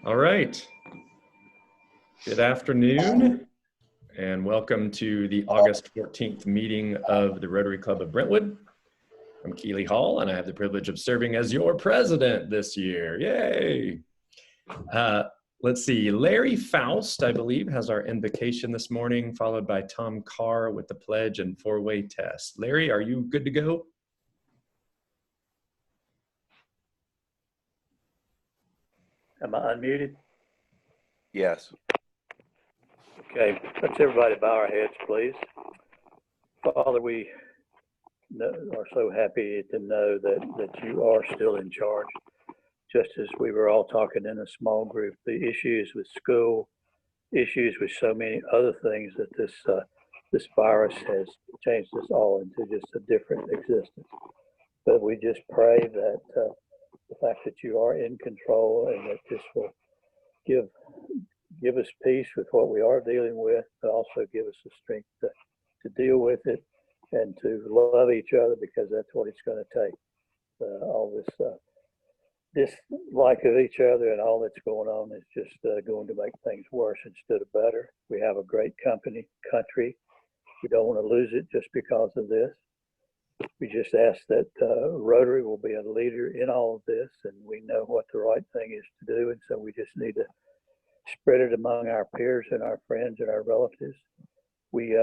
All right. Good afternoon, and welcome to the August 14th meeting of the Rotary Club of Brentwood. I'm Keeley Hall, and I have the privilege of serving as your president this year. Yay! Let's see, Larry Faust, I believe, has our invocation this morning, followed by Tom Carr with the pledge and four-way test. Larry, are you good to go? Am I unmuted? Yes. Okay, let's everybody bow our heads, please. Father, we are so happy to know that you are still in charge. Just as we were all talking in a small group, the issues with school, issues with so many other things, that this virus has changed us all into just a different existence. But we just pray that the fact that you are in control and that this will give us peace with what we are dealing with, but also give us the strength to deal with it and to love each other, because that's what it's going to take. All this dislike of each other and all that's going on is just going to make things worse instead of better. We have a great country. We don't want to lose it just because of this. We just ask that Rotary will be a leader in all of this, and we know what the right thing is to do, and so we just need to spread it among our peers and our friends and our relatives. We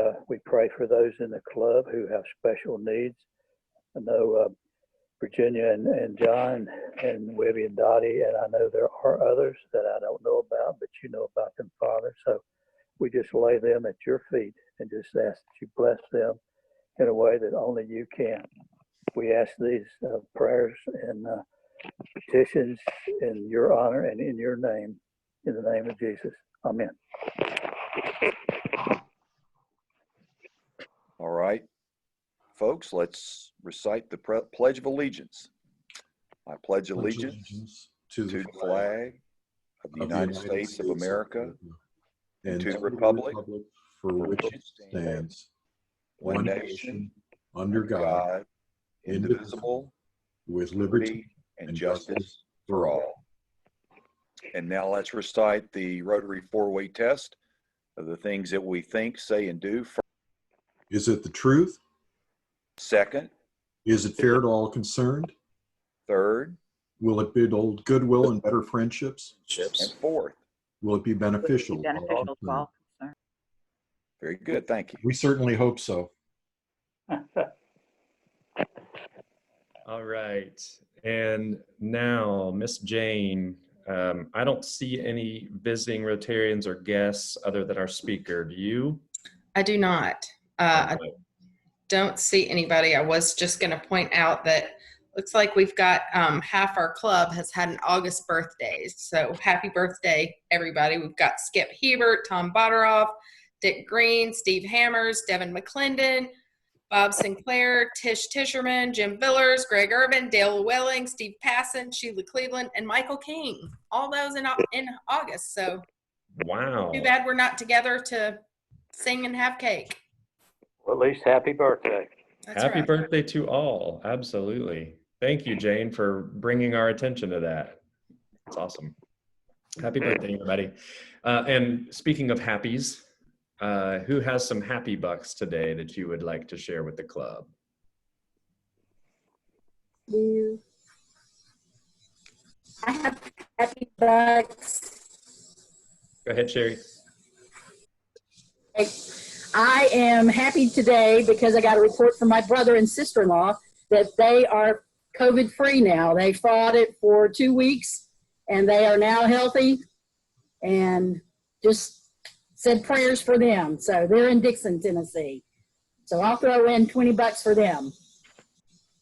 pray for those in the club who have special needs. I know Virginia and John and Webby and Dottie, and I know there are others that I don't know about, but you know about them, Father. So we just lay them at your feet and just ask that you bless them in a way that only you can. We ask these prayers and petitions in your honor and in your name, in the name of Jesus. Amen. All right, folks, let's recite the Pledge of Allegiance. I pledge allegiance to the flag of the United States of America and to the republic for which it stands, one nation, under God, indivisible, with liberty and justice for all. And now let's recite the Rotary four-way test of the things that we think, say, and do. Is it the truth? Second. Is it fair to all concerned? Third. Will it build goodwill and better friendships? And fourth. Will it be beneficial? To all? Very good, thank you. We certainly hope so. All right, and now Miss Jane, I don't see any visiting Rotarians or guests other than our speaker. Do you? I do not. I don't see anybody. I was just going to point out that looks like we've got half our club has had an August birthday. So happy birthday, everybody. We've got Skip Hebert, Tom Botteroff, Dick Green, Steve Hammers, Devin McClendon, Bob Sinclair, Tish Tisherman, Jim Villers, Greg Urban, Dale Welling, Steve Passon, Sheila Cleveland, and Michael King. All those in August. So wow. Too bad we're not together to sing and have cake. Well, at least happy birthday. That's Happy right. birthday to all. Absolutely. Thank you, Jane, for bringing our attention to that. It's awesome. Happy birthday, everybody. And speaking of happies, who has some happy bucks today that you would like to share with the club? I have happy bucks. Go ahead, Sherry. I am happy today because I got a report from my brother and sister-in-law that they are COVID-free now. They fought it for 2 weeks and they are now healthy, and just said prayers for them. So they're in Dixon, Tennessee. So I'll throw in 20 bucks for them.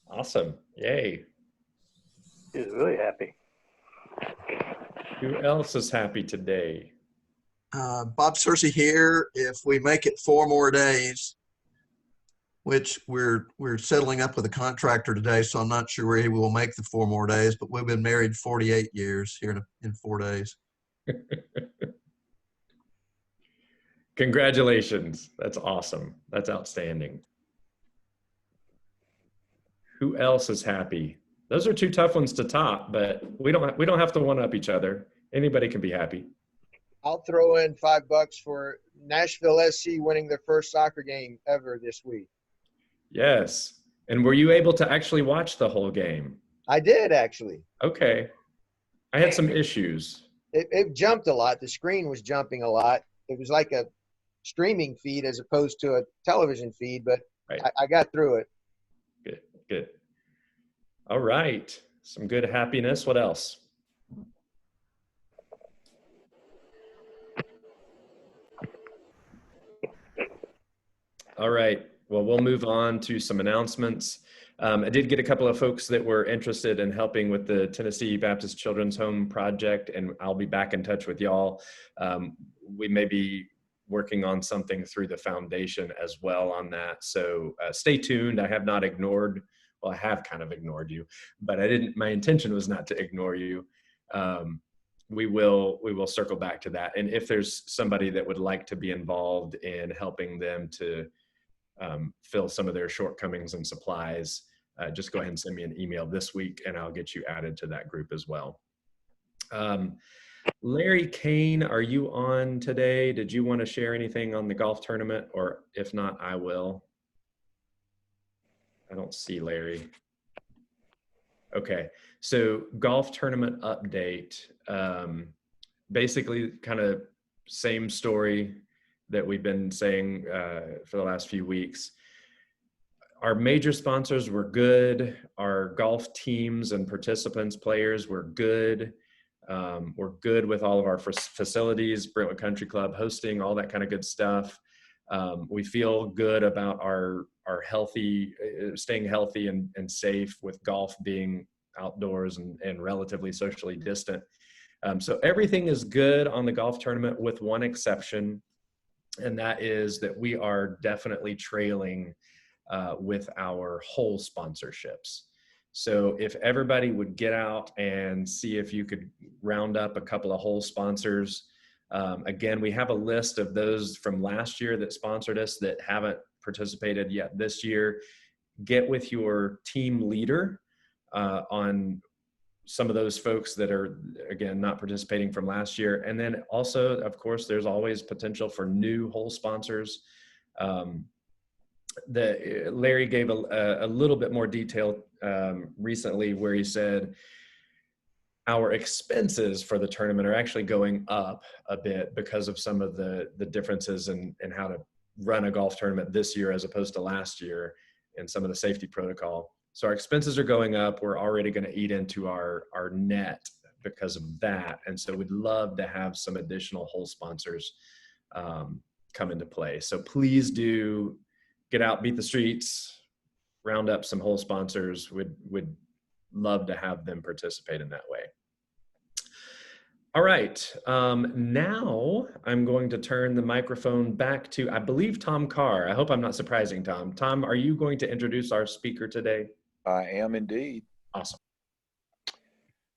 Awesome. Yay. She's really happy. Who else is happy today? Bob Searcy here. If we make it 4 more days, which we're settling up with a contractor today, so I'm not sure where he will make the 4 more days, but we've been married 48 years here in 4 days. Congratulations. That's awesome. That's outstanding. Who else is happy? Those are 2 tough ones to top, but we don't have to one up each other. Anybody can be happy. I'll throw in $5 for Nashville SC winning their first soccer game ever this week. Yes. And were you able to actually watch the whole game? I did, actually. Okay. I had some issues. It jumped a lot. The screen was jumping a lot. It was like a streaming feed as opposed to a television feed, but Right. I got through it. Good, good. All right. Some good happiness. What else? All right. Well, we'll move on to some announcements. I did get a couple of folks that were interested in helping with the Tennessee Baptist Children's Home Project, and I'll be back in touch with y'all. We may be working on something through the foundation as well on that. So stay tuned. I have not ignored, well, I have kind of ignored you, but my intention was not to ignore you. We will circle back to that. And if there's somebody that would like to be involved in helping them to fill some of their shortcomings and supplies, just go ahead and send me an email this week and I'll get you added to that group as well. Larry Kane, are you on today? Did you want to share anything on the golf tournament, or if not, I will. I don't see Larry. Okay, so golf tournament update. Basically kind of same story that we've been saying for the last few weeks. Our major sponsors were good. Our golf teams and participants, players were good. We're good with all of our facilities, Brentwood Country Club hosting, all that kind of good stuff. We feel good about our healthy, staying healthy and safe with golf being outdoors and relatively socially distant. So everything is good on the golf tournament with one exception, and that is that we are definitely trailing with our hole sponsorships. So if everybody would get out and see if you could round up a couple of hole sponsors. Again, we have a list of those from last year that sponsored us that haven't participated yet this year. Get with your team leader on some of those folks that are, again, not participating from last year. And then also, of course, there's always potential for new hole sponsors. Larry gave a little bit more detail recently where he said our expenses for the tournament are actually going up a bit because of some of the differences in how to run a golf tournament this year as opposed to last year and some of the safety protocol. So our expenses are going up. We're already going to eat into our net because of that. And so we'd love to have some additional hole sponsors come into play. So please do get out, beat the streets, round up some hole sponsors. Would love to have them participate in that way. All right, now I'm going to turn the microphone back to, I believe, Tom Carr. I hope I'm not surprising Tom. Tom, are you going to introduce our speaker today? I am indeed. Awesome.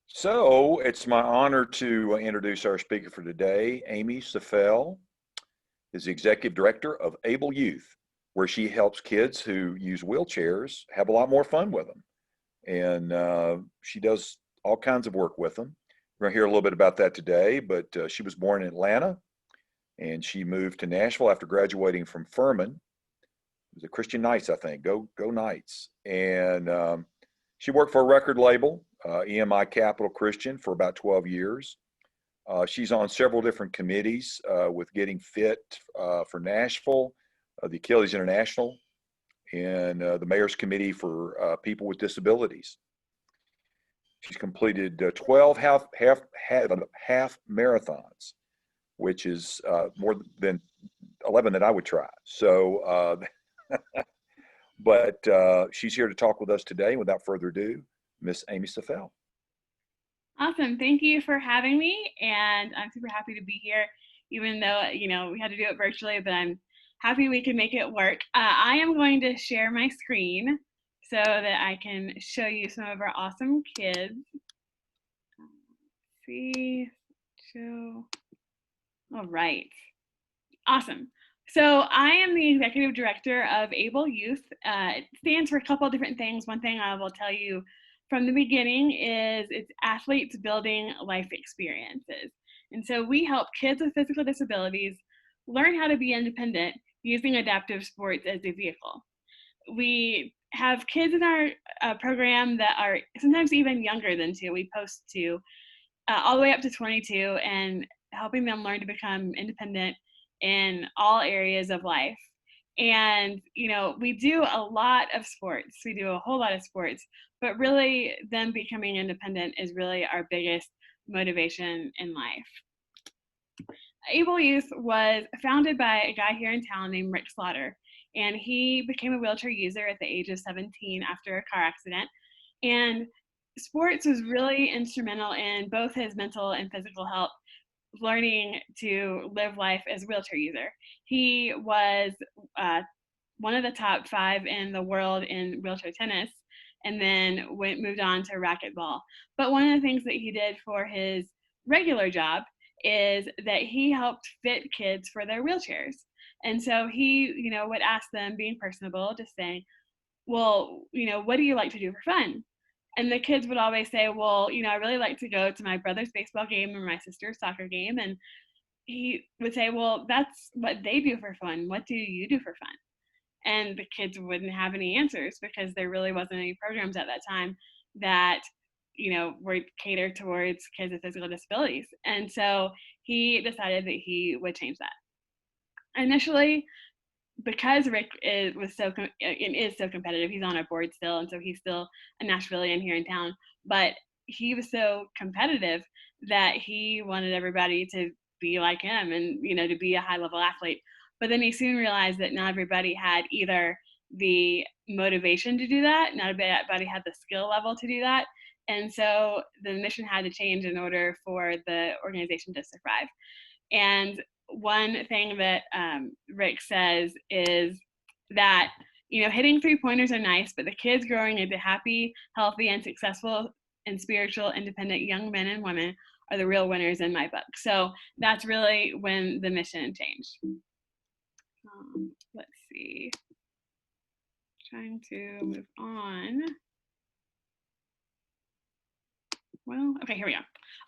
So it's my honor to introduce our speaker for today. Amy Saffell is the Executive Director of Able Youth, where she helps kids who use wheelchairs have a lot more fun with them. And she does all kinds of work with them. We're going to hear a little bit about that today, but she was born in Atlanta, and she moved to Nashville after graduating from Furman. It was a Christian Knights, I think. Go Knights. And she worked for a record label, EMI Capital Christian, for about 12 years. She's on several different committees with Getting Fit for Nashville, the Achilles International, and the Mayor's Committee for People with Disabilities. She's completed 12 half marathons, which is more than 11 that I would try. So, but she's here to talk with us today. Without further ado, Miss Amy Saffell. Awesome. Thank you for having me. And I'm super happy to be here, even though, we had to do it virtually, but I'm happy we could make it work. I am going to share my screen so that I can show you some of our awesome kids. All right. Awesome. So I am the Executive Director of Able Youth. It stands for a couple of different things. One thing I will tell you from the beginning is it's athletes building life experiences. And so we help kids with physical disabilities learn how to be independent using adaptive sports as a vehicle. We have kids in our program that are sometimes even younger than 2. We post 2 all the way up to 22, and helping them learn to become independent in all areas of life. And, we do a lot of sports. We do a whole lot of sports, but really them becoming independent is really our biggest motivation in life. Able Youth was founded by a guy here in town named Rick Slaughter, and he became a wheelchair user at the age of 17 after a car accident. And sports was really instrumental in both his mental and physical health, learning to live life as a wheelchair user. He was one of the top 5 in the world in wheelchair tennis, and then moved on to racquetball. But one of the things that he did for his regular job is that he helped fit kids for their wheelchairs. And so he, would ask them, being personable, just saying, well, what do you like to do for fun? And the kids would always say, well, I really like to go to my brother's baseball game or my sister's soccer game. And he would say, well, that's what they do for fun. What do you do for fun? And the kids wouldn't have any answers because there really wasn't any programs at that time that were catered towards kids with physical disabilities. And so he decided that he would change that. Initially, because Rick is so competitive, he's on our board still, and so he's still a Nashvilleian here in town, but he was so competitive that he wanted everybody to be like him and, to be a high-level athlete. But then he soon realized that not everybody had either the motivation to do that, not everybody had the skill level to do that, and so the mission had to change in order for the organization to survive. And one thing that Rick says is that, hitting 3-pointers are nice, but the kids growing into happy, healthy, and successful and spiritual, independent young men and women are the real winners in my book. So that's really when the mission changed. Let's see. Trying to move on. Well, okay, here we go.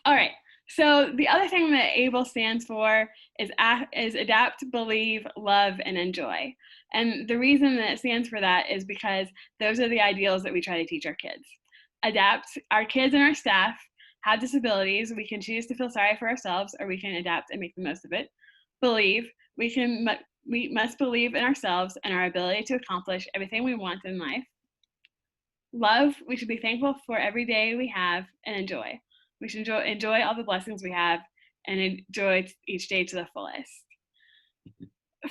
All right. So the other thing that ABLE stands for is adapt, believe, love, and enjoy. And the reason that it stands for that is because those are the ideals that we try to teach our kids. Adapt, our kids and our staff have disabilities. We can choose to feel sorry for ourselves, or we can adapt and make the most of it. Believe, we must believe in ourselves and our ability to accomplish everything we want in life. Love, we should be thankful for every day we have, and enjoy. We should enjoy all the blessings we have and enjoy each day to the fullest.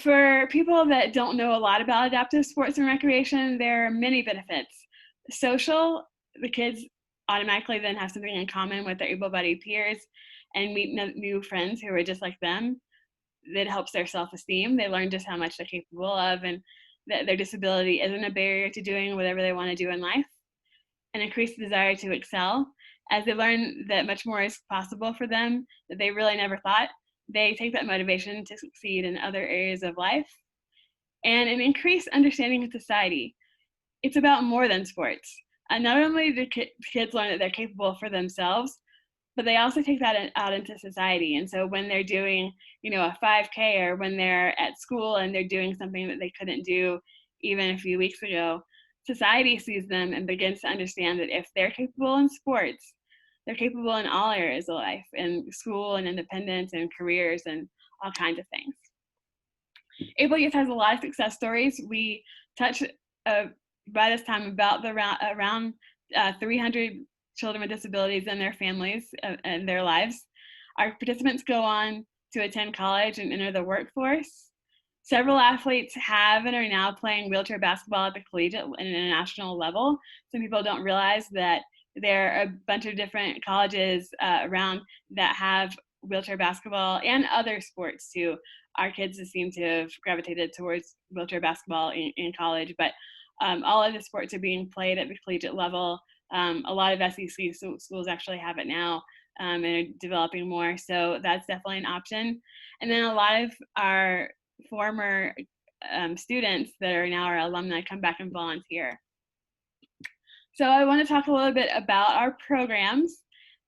For people that don't know a lot about adaptive sports and recreation, there are many benefits. Social, the kids automatically then have something in common with their able-bodied peers and meet new friends who are just like them. That helps their self-esteem. They learn just how much they're capable of, and that their disability isn't a barrier to doing whatever they want to do in life. An increased desire to excel, as they learn that much more is possible for them that they really never thought. They take that motivation to succeed in other areas of life. And an increased understanding of society. It's about more than sports. Not only do kids learn that they're capable for themselves, but they also take that out into society. And so when they're doing, a 5K, or when they're at school and they're doing something that they couldn't do even a few weeks ago, society sees them and begins to understand that if they're capable in sports, they're capable in all areas of life, in school and independence and careers and all kinds of things. Able Youth has a lot of success stories. We touch by this time about around 300 children with disabilities and their families and their lives. Our participants go on to attend college and enter the workforce. Several athletes have and are now playing wheelchair basketball at the collegiate and international level. Some people don't realize that there are a bunch of different colleges around that have wheelchair basketball and other sports too. Our kids seem to have gravitated towards wheelchair basketball in college, but all of the sports are being played at the collegiate level. A lot of SEC schools actually have it now and are developing more, so that's definitely an option. And then a lot of our former students that are now our alumni come back and volunteer. So I want to talk a little bit about our programs.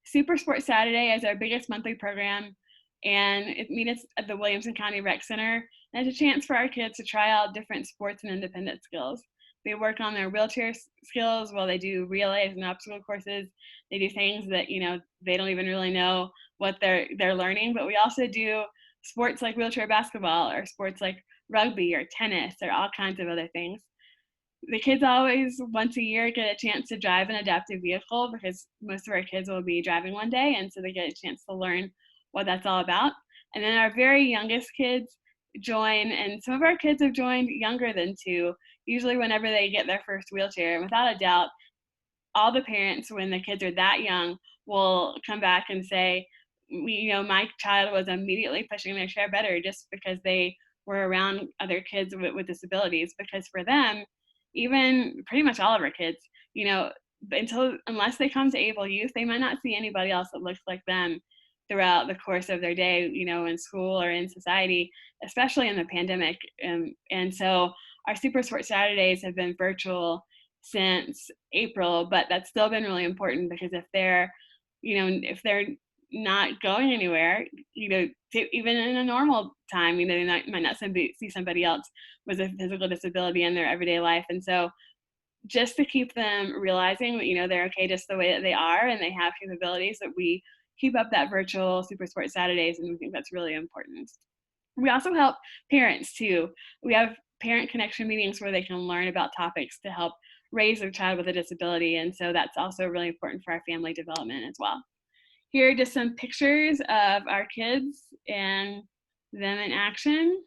Super Sports Saturday is our biggest monthly program, and it meets at the Williamson County Rec Center. And it's a chance for our kids to try out different sports and independent skills. They work on their wheelchair skills while they do relays and obstacle courses. They do things that, you know, they don't even really know what they're learning. But we also do sports like wheelchair basketball, or sports like rugby or tennis, or all kinds of other things. The kids always once a year get a chance to drive an adaptive vehicle, because most of our kids will be driving one day, and so they get a chance to learn what that's all about. And then our very youngest kids join, and some of our kids have joined younger than 2, usually whenever they get their first wheelchair. And without a doubt, all the parents, when the kids are that young, will come back and say, you know, my child was immediately pushing their chair better just because they were around other kids with disabilities. Because for them, even pretty much all of our kids, you know, unless they come to Able Youth, they might not see anybody else that looks like them throughout the course of their day, you know, in school or in society, especially in the pandemic. And so our Super Sports Saturdays have been virtual since April, but that's still been really important, because if they're not going anywhere, you know, even in a normal time, you know, they might not see somebody else with a physical disability in their everyday life. And so just to keep them realizing that, you know, they're okay just the way that they are and they have capabilities, that we keep up that virtual Super Sports Saturdays, and we think that's really important. We also help parents too. We have parent connection meetings where they can learn about topics to help raise their child with a disability, and so that's also really important for our family development as well. Here are just some pictures of our kids and them in action.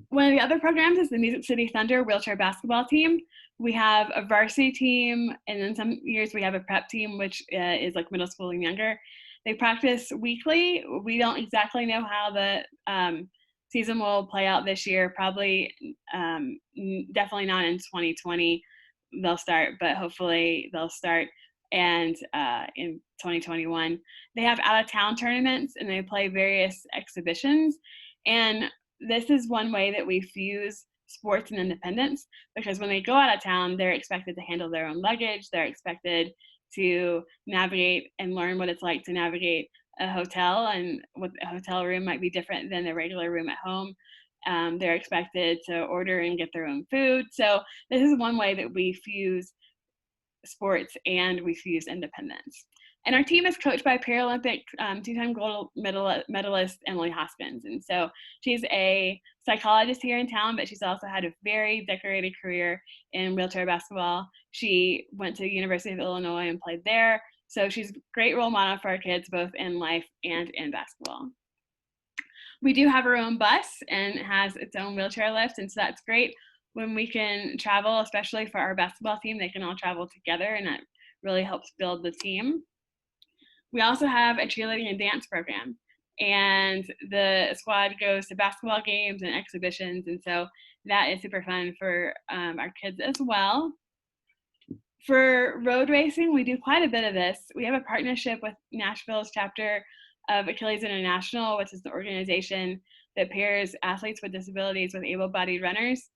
One of the other programs is the Music City Thunder wheelchair basketball team. We have a varsity team, and then some years we have a prep team, which is like middle school and younger. They practice weekly. We don't exactly know how the season will play out this year. Probably, definitely not in 2020 they'll start, but hopefully they'll start. And in 2021, they have out-of-town tournaments, and they play various exhibitions. And this is one way that we fuse sports and independence, because when they go out of town, they're expected to handle their own luggage. They're expected to navigate and learn what it's like to navigate a hotel, and what a hotel room might be different than the regular room at home. They're expected to order and get their own food. So this is one way that we fuse sports and we fuse independence. And our team is coached by Paralympic 2-time gold medalist Emily Hoskins. And so she's a psychologist here in town, but she's also had a very decorated career in wheelchair basketball. She went to the University of Illinois and played there. So she's a great role model for our kids, both in life and in basketball. We do have our own bus, and it has its own wheelchair lift, and so that's great when we can travel, especially for our basketball team. They can all travel together, and that really helps build the team. We also have a cheerleading and dance program, and the squad goes to basketball games and exhibitions, and so that is super fun for our kids as well. For road racing, we do quite a bit of this. We have a partnership with Nashville's chapter of Achilles International, which is the organization that pairs athletes with disabilities with able-bodied runners.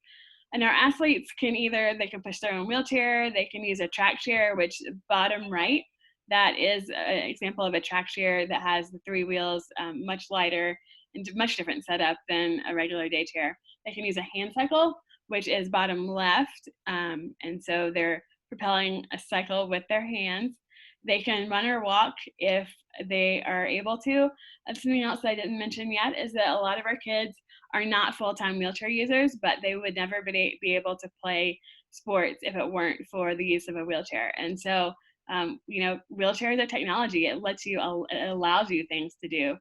And our athletes they can push their own wheelchair, they can use a track chair, which bottom right, that is an example of a track chair that has the 3 wheels, much lighter and much different setup than a regular day chair. They can use a hand cycle, which is bottom left, and so they're propelling a cycle with their hands. They can run or walk if they are able to. And something else that I didn't mention yet is that a lot of our kids are not full-time wheelchair users, but they would never be able to play sports if it weren't for the use of a wheelchair. And so, you know, wheelchairs are technology. It allows you things to do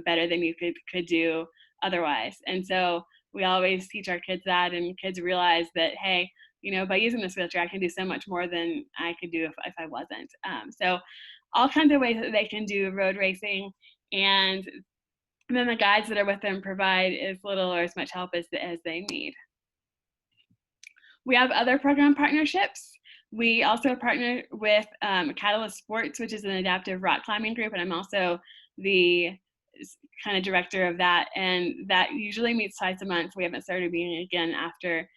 better than you could do otherwise. And so we always teach our kids that, and kids realize that, hey, you know, by using this wheelchair, I can do so much more than I could do if I wasn't. So all kinds of ways that they can do road racing, and then the guides that are with them provide as little or as much help as they need. We have other program partnerships. We also partner with Catalyst Sports, which is an adaptive rock climbing group, and I'm also the kind of director of that, and that usually meets twice a month. We haven't started meeting again after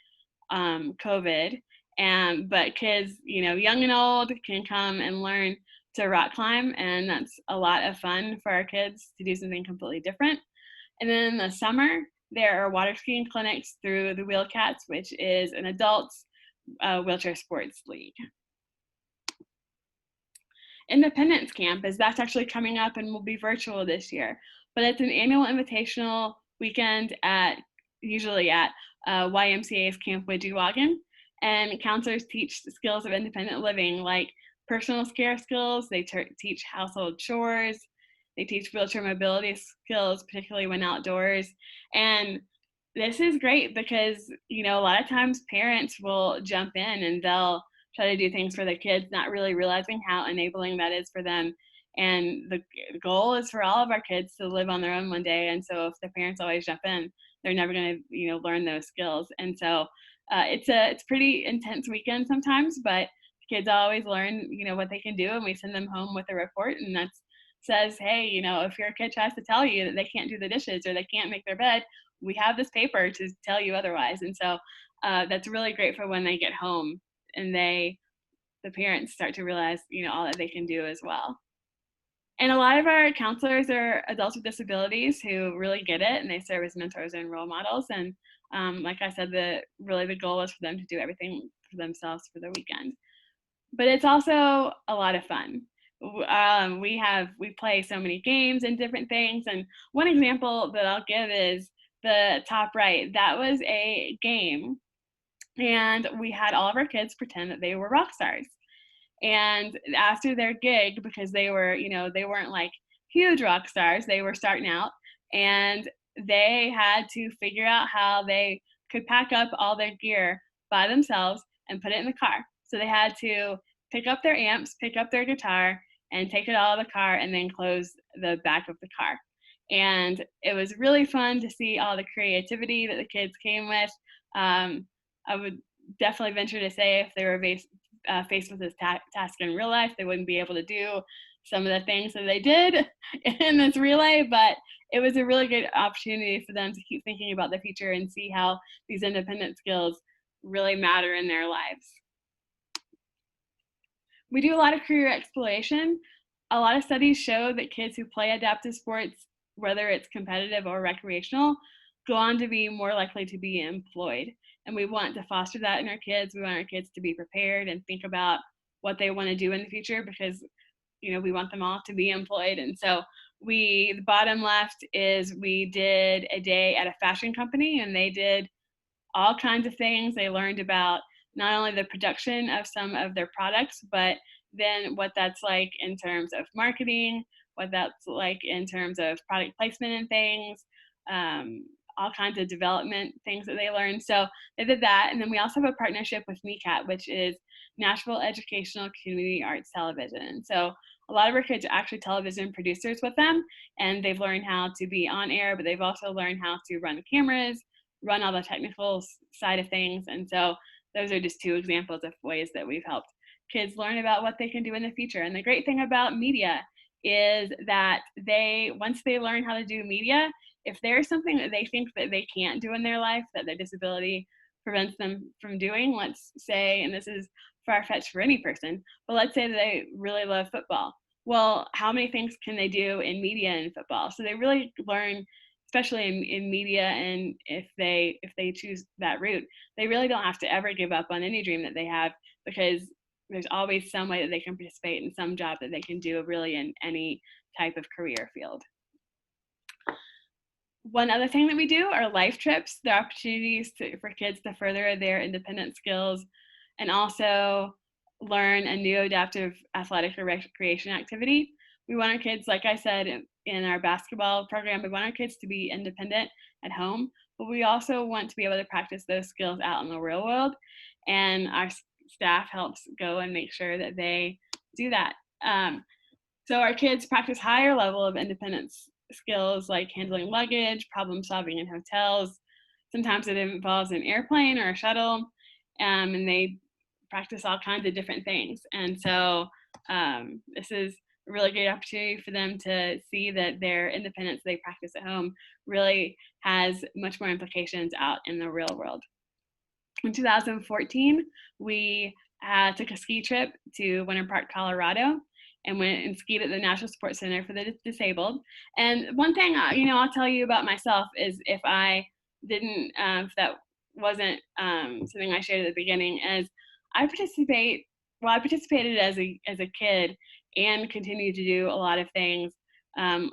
COVID, But kids, young and old can come and learn to rock climb, and that's a lot of fun for our kids to do something completely different. And then in the summer, there are water skiing clinics through the Wheelcats, which is an adults wheelchair sports league. Independence Camp that's actually coming up and will be virtual this year, but it's an annual invitational weekend usually at YMCA's Camp Widgewagon, and counselors teach skills of independent living like personal care skills. They teach household chores. They teach wheelchair mobility skills, particularly when outdoors. And this is great because, a lot of times parents will jump in and they'll try to do things for their kids, not really realizing how enabling that is for them. And the goal is for all of our kids to live on their own one day. And so if the parents always jump in, they're never going to, learn those skills. And so it's pretty intense weekend sometimes, but kids always learn, what they can do. And we send them home with a report, and that says, hey, if your kid tries to tell you that they can't do the dishes or they can't make their bed, we have this paper to tell you otherwise. And so that's really great for when they get home and the parents start to realize, all that they can do as well. And a lot of our counselors are adults with disabilities who really get it, and they serve as mentors and role models. And like I said, the goal is for them to do everything for themselves for the weekend. But it's also a lot of fun. We play so many games and different things. And one example that I'll give is the top right. That was a game, and we had all of our kids pretend that they were rock stars. And after their gig, because they were, they weren't like huge rock stars, they were starting out, and they had to figure out how they could pack up all their gear by themselves and put it in the car. So they had to pick up their amps, pick up their guitar, and take it out of the car, and then close the back of the car. And it was really fun to see all the creativity that the kids came with. I would definitely venture to say if they were faced with this task in real life, they wouldn't be able to do some of the things that they did in this relay, but it was a really good opportunity for them to keep thinking about the future and see how these independent skills really matter in their lives. We do a lot of career exploration. A lot of studies show that kids who play adaptive sports, whether it's competitive or recreational, go on to be more likely to be employed. And we want to foster that in our kids. We want our kids to be prepared and think about what they want to do in the future, because we want them all to be employed. And so the bottom left is we did a day at a fashion company, and they did all kinds of things. They learned about not only the production of some of their products, but then what that's like in terms of marketing, what that's like in terms of product placement and things, all kinds of development things that they learned. So they did that. And then we also have a partnership with NECAT, which is Nashville Educational Community Arts Television. So a lot of our kids are actually television producers with them, and they've learned how to be on air, but they've also learned how to run cameras, run all the technical side of things. And so those are just two examples of ways that we've helped kids learn about what they can do in the future. And the great thing about media is that once they learn how to do media, if there's something that they think that they can't do in their life, that their disability prevents them from doing, let's say, and this is far-fetched for any person, but let's say that they really love football. Well, how many things can they do in media and football? So they really learn, especially in media, and if they choose that route, they really don't have to ever give up on any dream that they have, because there's always some way that they can participate in some job that they can do really in any type of career field. One other thing that we do are life trips. They're opportunities for kids to further their independent skills and also learn a new adaptive athletic or recreation activity. We want our kids, like I said, in our basketball program, we want our kids to be independent at home, but we also want to be able to practice those skills out in the real world. And our staff helps go and make sure that they do that. So our kids practice higher level of independence skills like handling luggage, problem solving in hotels. Sometimes it involves an airplane or a shuttle, and they practice all kinds of different things. And so this is a really great opportunity for them to see that their independence they practice at home really has much more implications out in the real world. In 2014, we took a ski trip to Winter Park, Colorado, and went and skied at the National Support Center for the Disabled. And one thing, I'll tell you about myself is if I didn't, if that wasn't something I shared at the beginning, is I participated as a kid and continue to do a lot of things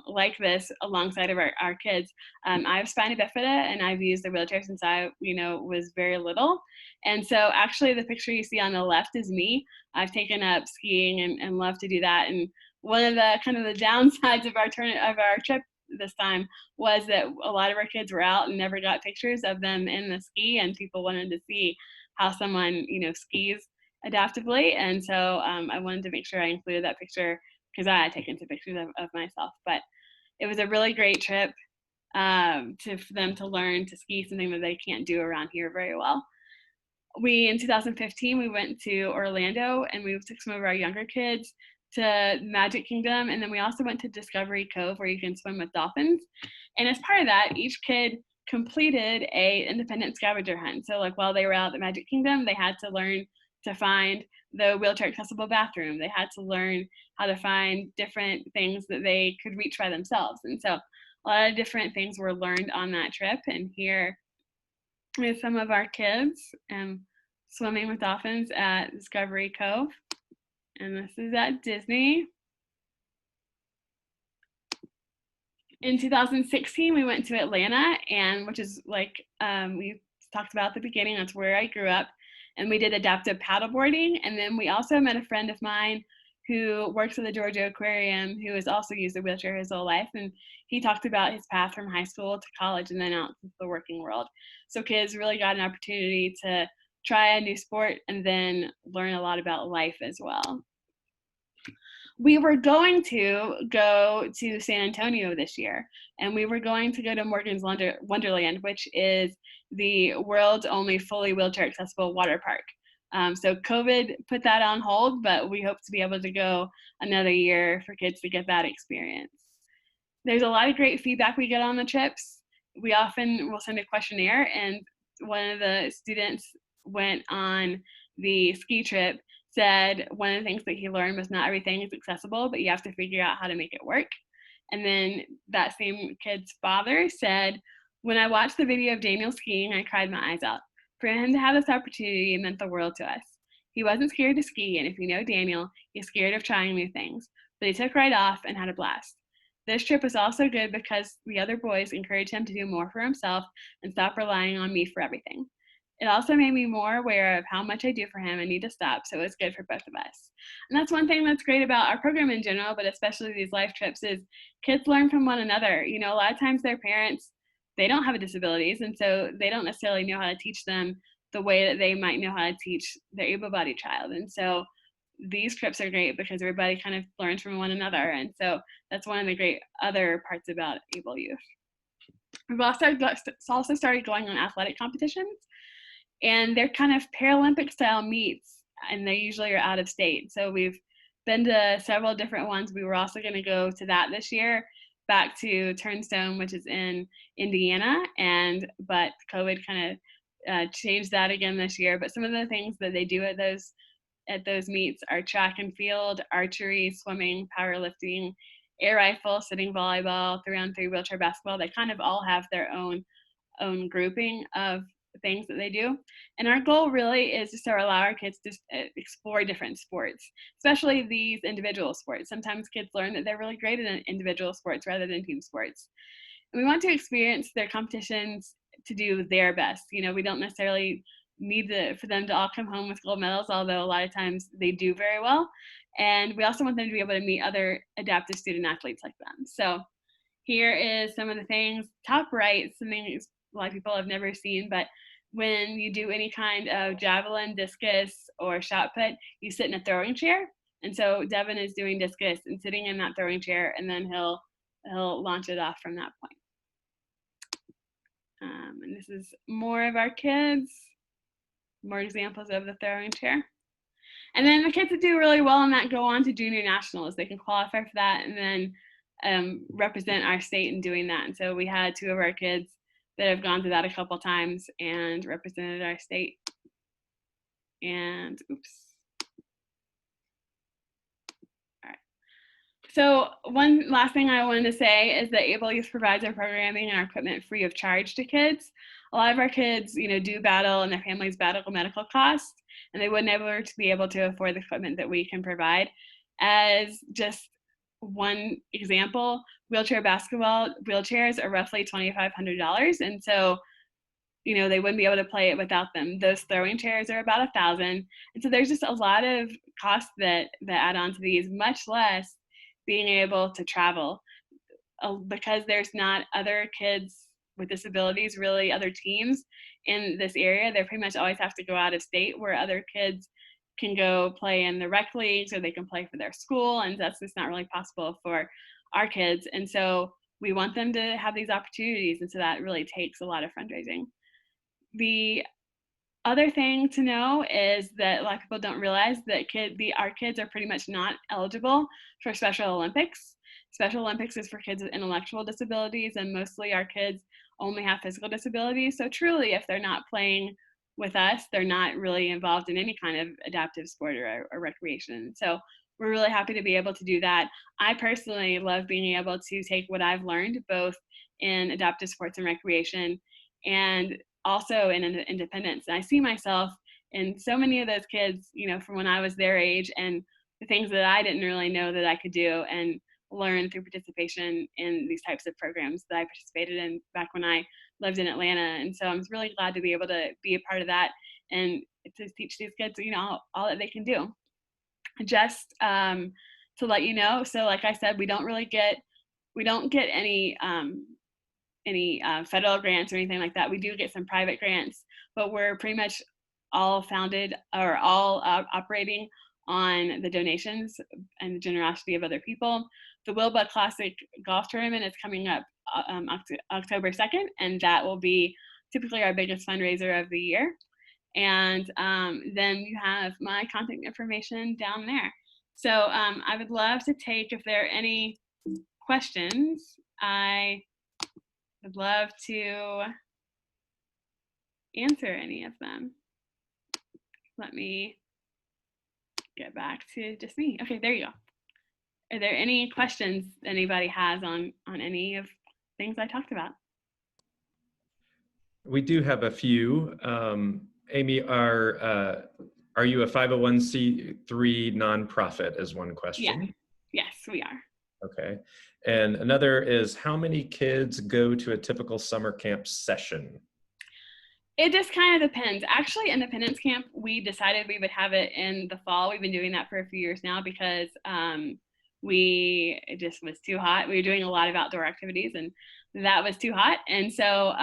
like this alongside of our kids. I have spina bifida, and I've used the wheelchair since I, was very little. And so actually the picture you see on the left is me. I've taken up skiing and love to do that. And one of the kind of the downsides of our trip this time was that a lot of our kids were out and never got pictures of them in the ski, and people wanted to see how someone, skis adaptively. And so I wanted to make sure I included that picture because I had taken some pictures of myself. But it was a really great trip for them to learn to ski, something that they can't do around here very well. In 2015, we went to Orlando, and we took some of our younger kids to Magic Kingdom, and then we also went to Discovery Cove, where you can swim with dolphins. And as part of that, each kid completed a independent scavenger hunt. So like while they were out at the Magic Kingdom, they had to learn to find the wheelchair accessible bathroom. They had to learn how to find different things that they could reach by themselves. And so a lot of different things were learned on that trip. And here is some of our kids swimming with dolphins at Discovery Cove. And this is at Disney. In 2016, we went to Atlanta, and which is like we talked about at the beginning, that's where I grew up. And we did adaptive paddleboarding. And then we also met a friend of mine who works at the Georgia Aquarium, who has also used a wheelchair his whole life. And he talked about his path from high school to college and then out to the working world. So kids really got an opportunity to try a new sport and then learn a lot about life as well. We were going to go to San Antonio this year, and we were going to go to Morgan's Wonderland, which is the world's only fully wheelchair accessible water park. So COVID put that on hold, but we hope to be able to go another year for kids to get that experience. There's a lot of great feedback we get on the trips. We often will send a questionnaire, and one of the students went on the ski trip, said one of the things that he learned was not everything is accessible, but you have to figure out how to make it work. And then that same kid's father said, when I watched the video of Daniel skiing, I cried my eyes out. For him to have this opportunity meant the world to us. He wasn't scared to ski, and if you know Daniel, he's scared of trying new things, but he took right off and had a blast. This trip was also good because the other boys encouraged him to do more for himself and stop relying on me for everything. It also made me more aware of how much I do for him and need to stop, so it's good for both of us. And that's one thing that's great about our program in general, but especially these life trips, is kids learn from one another. A lot of times their parents, they don't have disabilities, and so they don't necessarily know how to teach them the way that they might know how to teach their able-bodied child. And so these trips are great because everybody kind of learns from one another. And so that's one of the great other parts about Able Youth. We've also started going on athletic competitions, and they're kind of Paralympic style meets, and they usually are out of state. So we've been to several different ones. We were also going to go to that this year, back to Turnstone, which is in Indiana, but COVID kind of changed that again this year. But some of the things that they do at those meets are track and field, archery, swimming, powerlifting, air rifle, sitting volleyball, 3-on-3 wheelchair basketball. They kind of all have their own grouping of things that they do. And our goal really is just to allow our kids to explore different sports, especially these individual sports. Sometimes kids learn that they're really great at individual sports rather than team sports. And we want to experience their competitions to do their best. We don't necessarily need for them to all come home with gold medals, although a lot of times they do very well. And we also want them to be able to meet other adaptive student athletes like them. So here is some of the things. Top right, something a lot of people have never seen, but when you do any kind of javelin, discus, or shot put, you sit in a throwing chair. And so Devin is doing discus and sitting in that throwing chair, and then he'll launch it off from that point. And this is more of our kids, more examples of the throwing chair. And then the kids that do really well in that go on to junior nationals. They can qualify for that and then represent our state in doing that. And so we had 2 of our kids that have gone through that a couple times and represented our state. And oops. All right. So one last thing I wanted to say is that Able Youth provides our programming and our equipment free of charge to kids. A lot of our kids, do battle and their families battle medical costs, and they would never be able to afford the equipment that we can provide. As just one example, wheelchair basketball wheelchairs are roughly $2,500, and so they wouldn't be able to play it without them. Those throwing chairs are about $1,000, and so there's just a lot of costs that add on to these, much less being able to travel, because there's not other kids with disabilities, really other teams in this area. They pretty much always have to go out of state, where other kids can go play in the rec leagues or they can play for their school, and that's just not really possible for our kids. And so we want them to have these opportunities, and so that really takes a lot of fundraising. The other thing to know is that a lot of people don't realize that our kids are pretty much not eligible for Special Olympics. Special Olympics is for kids with intellectual disabilities, and mostly our kids only have physical disabilities. So truly, if they're not playing with us, they're not really involved in any kind of adaptive sport or recreation. So we're really happy to be able to do that. I personally love being able to take what I've learned both in adaptive sports and recreation, and also in independence. And I see myself in so many of those kids, from when I was their age, and the things that I didn't really know that I could do and learn through participation in these types of programs that I participated in back when I lived in Atlanta. And so I'm really glad to be able to be a part of that and to teach these kids, all that they can do. Just to let you know, so like I said, we don't get any federal grants or anything like that. We do get some private grants, but we're pretty much all founded or all operating on the donations and the generosity of other people. The Wilba Classic Golf Tournament is coming up October 2nd, and that will be typically our biggest fundraiser of the year. And then you have my contact information down there. So I would love to take, if there are any questions, I would love to answer any of them. Let me get back to just me. Okay, there you go. Are there any questions anybody has on any of things I talked about? We do have a few. Amy, are you a 501c3 nonprofit is one question. Yeah. Yes, we are. Okay. And another is, how many kids go to a typical summer camp session? It just kind of depends. Actually, Independence Camp, we decided we would have it in the fall. We've been doing that for a few years now because it just was too hot. We were doing a lot of outdoor activities, and that was too hot. And so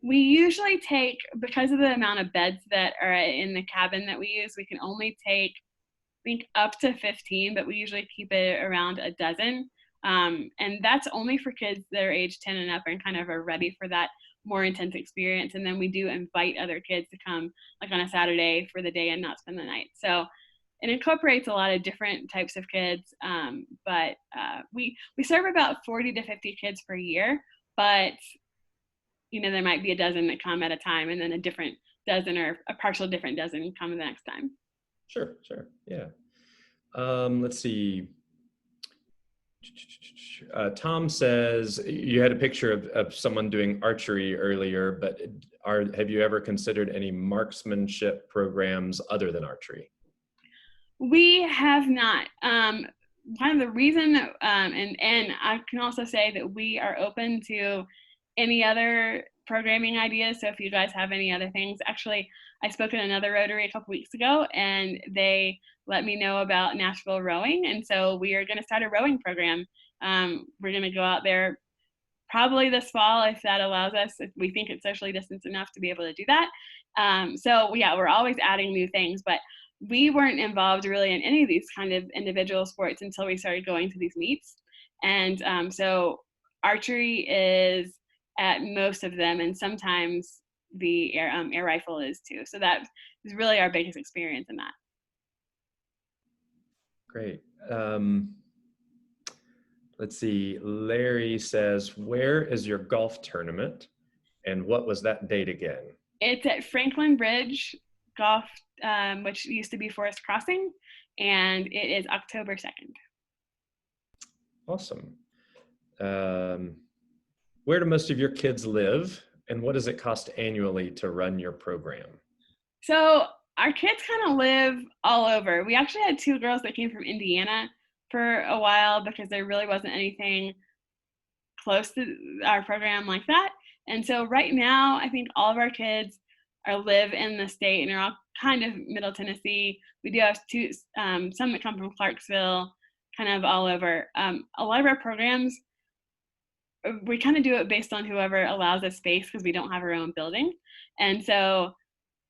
we usually take, because of the amount of beds that are in the cabin that we use, we can only take, I think, up to 15, but we usually keep it around a dozen. And that's only for kids that are age 10 and up and kind of are ready for that more intense experience. And then we do invite other kids to come, like on a Saturday for the day and not spend the night. So it incorporates a lot of different types of kids, but we serve about 40 to 50 kids per year, but there might be a dozen that come at a time, and then a different dozen or a partial different dozen come the next time. Sure, yeah. Let's see. Tom says you had a picture of someone doing archery earlier, but have you ever considered any marksmanship programs other than archery? We have not. Kind of the reason, and I can also say that we are open to any other programming ideas. So if you guys have any other things, actually, I spoke at another Rotary a couple weeks ago, and they let me know about Nashville rowing. And so we are going to start a rowing program. We're going to go out there probably this fall, if that allows us, if we think it's socially distanced enough to be able to do that. So yeah, we're always adding new things, but we weren't involved really in any of these kind of individual sports until we started going to these meets. And so archery is at most of them, and sometimes the air rifle is too. So that is really our biggest experience in that. Great. Let's see. Larry says, where is your golf tournament, and what was that date again? It's at Franklin Bridge golf, which used to be Forest Crossing, and it is October 2nd. Awesome. Where do most of your kids live, and what does it cost annually to run your program? So our kids kind of live all over. We actually had 2 girls that came from Indiana for a while because there really wasn't anything close to our program like that. And so right now, I think all of our kids live in the state, and they're all kind of Middle Tennessee. We do have some that come from Clarksville, kind of all over. A lot of our programs, we kind of do it based on whoever allows us space because we don't have our own building. And so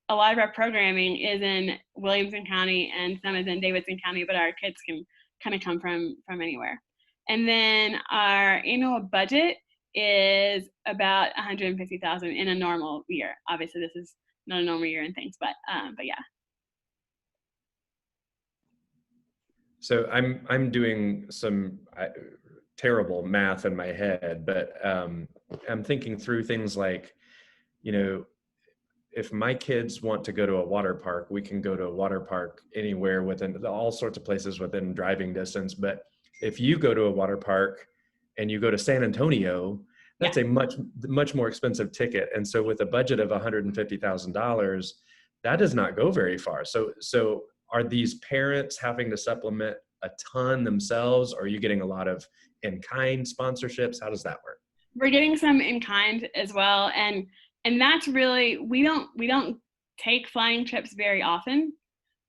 a lot of our programming is in Williamson County and some is in Davidson County, but our kids can kind of come from anywhere. And then our annual budget is about $150,000 in a normal year. Obviously, this is not a normal year and things, but yeah. So I'm doing some terrible math in my head, but I'm thinking through things like, you know, if my kids want to go to a water park, we can go to a water park anywhere within all sorts of places within driving distance. But if you go to a water park and you go to San Antonio, that's a much more expensive ticket. And so with a budget of $150,000, that does not go very far. So are these parents having to supplement a ton themselves, or are you getting a lot of in-kind sponsorships? How does that work? We're getting some in-kind as well. And that's really, we don't take flying trips very often.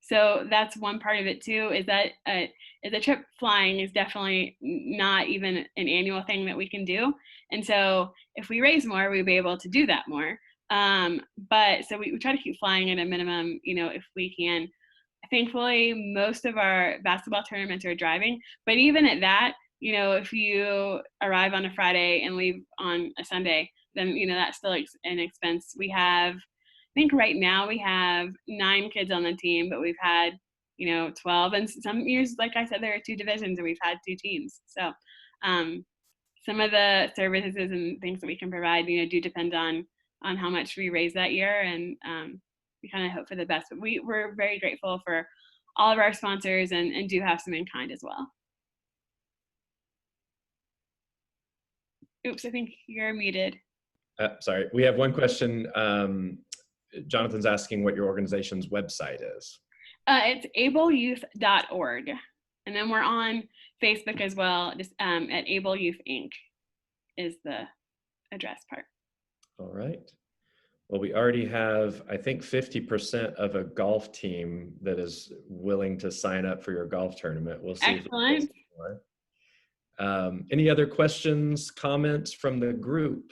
So that's one part of it too, is that the trip flying is definitely not even an annual thing that we can do. And so if we raise more, we'll be able to do that more. But so we try to keep flying at a minimum, you know, if we can. Thankfully, most of our basketball tournaments are driving, but even at that, you know, if you arrive on a Friday and leave on a Sunday, then, you know, that's still an expense. We have, I think right now we have 9 kids on the team, but we've had, you know, 12. And some years, like I said, there are 2 divisions and we've had 2 teams. So some of the services and things that we can provide, you know, do depend on how much we raise that year. And we kind of hope for the best. But we're very grateful for all of our sponsors and do have some in kind as well. Oops, I think you're muted. Sorry, we have one question. Jonathan's asking what your organization's website is. It's ableyouth.org. And then we're on Facebook as well, just at Able Youth Inc. is the address part. All right. Well, we already have, I think, 50% of a golf team that is willing to sign up for your golf tournament. We'll see. Excellent. Any other questions, comments from the group?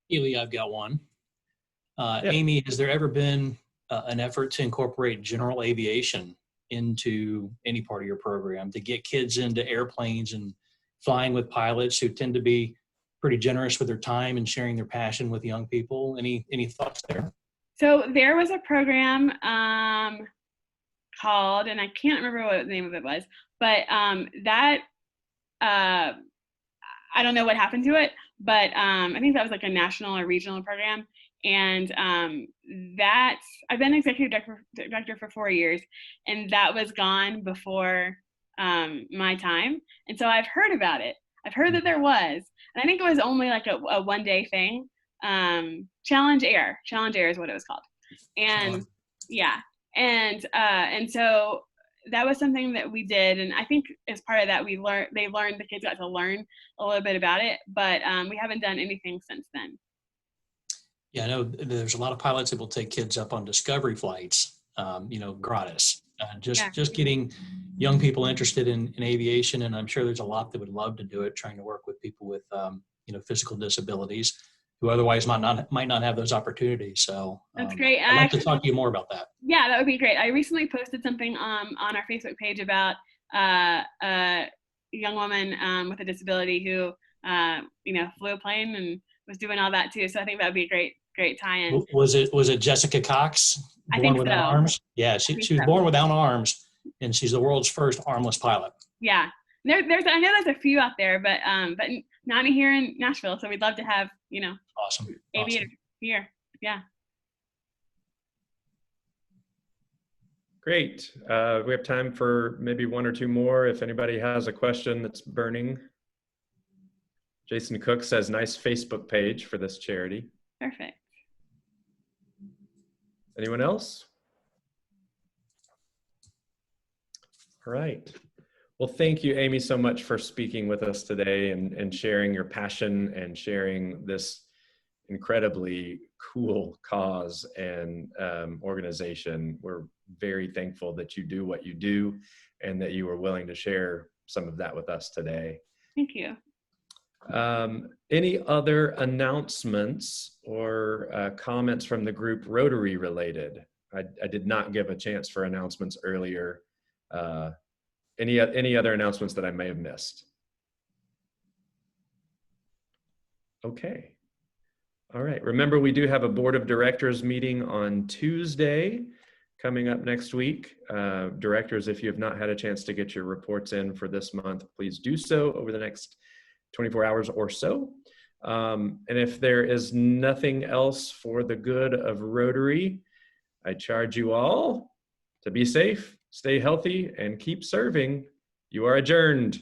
Keely, I've got one. Yeah. Amy, has there ever been an effort to incorporate general aviation into any part of your program to get kids into airplanes and flying with pilots who tend to be pretty generous with their time and sharing their passion with young people? Any thoughts there? So there was a program called, and I can't remember what the name of it was, but I don't know what happened to it, but I think that was like a national or regional program. And I've been executive director for 4 years, and that was gone before my time. And so I've heard about it. I've heard that there was, and I think it was only like a one-day thing. Challenge Air is what it was called. And yeah, and so that was something that we did, and I think as part of that the kids got to learn a little bit about it, but we haven't done anything since then. Yeah, I know there's a lot of pilots that will take kids up on discovery flights, you know, gratis. Just getting young people interested in aviation, and I'm sure there's a lot that would love to do it, trying to work with people with you know, physical disabilities who otherwise might not have those opportunities. So that's great. I'd like to talk to you more about that. Yeah, that would be great. I recently posted something on our Facebook page about a young woman with a disability who you know, flew a plane and was doing all that too. So I think that would be a great tie-in. Was it Jessica Cox? I think without so. arms? Yeah, she was born without arms, and she's the world's first armless pilot. Yeah, I know there's a few out there, but not here in Nashville. So we'd love to have, you know, Awesome. aviators here. Yeah. Great. We have time for maybe one or two more if anybody has a question that's burning. Jason Cook says, nice Facebook page for this charity. Perfect. Anyone else? All right. Well, thank you, Amy, so much for speaking with us today and sharing your passion and sharing this incredibly cool cause and organization. We're very thankful that you do what you do and that you were willing to share some of that with us today. Thank you. Any other announcements or comments from the group Rotary related? I did not give a chance for announcements earlier. Any other announcements that I may have missed? Okay. All right. Remember, we do have a board of directors meeting on Tuesday coming up next week. Directors, if you have not had a chance to get your reports in for this month, please do so over the next 24 hours or so. And if there is nothing else for the good of Rotary, I charge you all to be safe, stay healthy, and keep serving. You are adjourned.